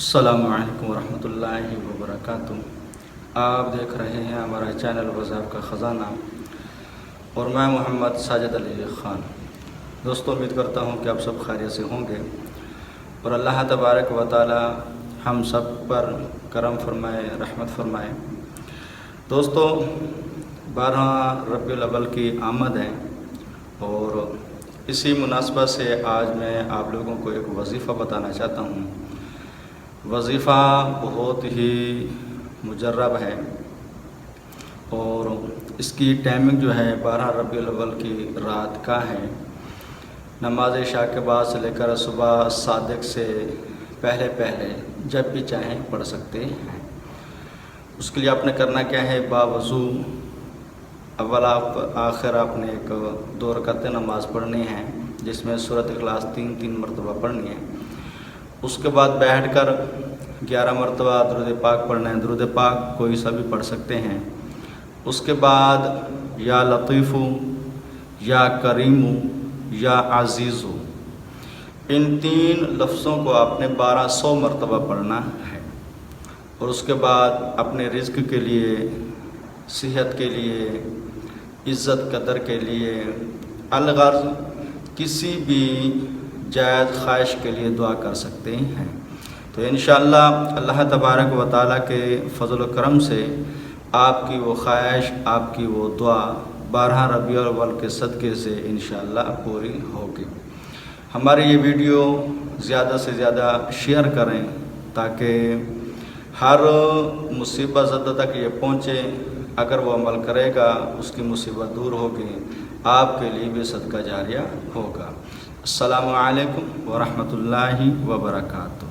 السلام علیکم ورحمۃ اللہ وبرکاتہ۔ آپ دیکھ رہے ہیں ہمارا چینل وظائف کا خزانہ اور میں محمد ساجد علی خان۔ دوستو، امید کرتا ہوں کہ آپ سب خیریت سے ہوں گے اور اللہ تبارک و تعالی ہم سب پر کرم فرمائے، رحمت فرمائے۔ دوستو، 12 ربیع الاول کی آمد ہے اور اسی مناسبت سے آج میں آپ لوگوں کو ایک وظیفہ بتانا چاہتا ہوں۔ وظیفہ بہت ہی مجرب ہے اور اس کی ٹائمنگ جو ہے 12 ربیع الاول کی رات کا ہے۔ نماز عشاء کے بعد سے لے کر صبح صادق سے پہلے جب بھی چاہیں پڑھ سکتے ہیں۔ اس کے لیے آپ نے کرنا کیا ہے، باوضو اول آخر آپ نے ایک 2 رکعت نماز پڑھنی ہے جس میں سورۃ اخلاص 3 مرتبہ پڑھنی ہے۔ اس کے بعد بیٹھ کر 11 مرتبہ درود پاک پڑھنا ہے۔ درود پاک کوئی سا بھی پڑھ سکتے ہیں۔ اس کے بعد یا لطیف، یا کریم، یا عزیز، ان 3 لفظوں کو آپ نے 1200 مرتبہ پڑھنا ہے۔ اور اس کے بعد اپنے رزق کے لیے، صحت کے لیے، عزت قدر کے لیے، الغرض کسی بھی جائز خواہش کے لیے دعا کر سکتے ہیں۔ تو انشاءاللہ اللہ تبارک و تعالیٰ کے فضل و کرم سے آپ کی وہ خواہش، آپ کی وہ دعا 12 ربیع الاول کے صدقے سے انشاءاللہ پوری ہوگی۔ ہماری یہ ویڈیو زیادہ سے زیادہ شیئر کریں تاکہ ہر مصیبت زدہ تک یہ پہنچے۔ اگر وہ عمل کرے گا اس کی مصیبت دور ہوگی، آپ کے لیے بھی صدقہ جاریہ ہوگا۔ السلام علیکم ورحمۃ اللہ وبرکاتہ۔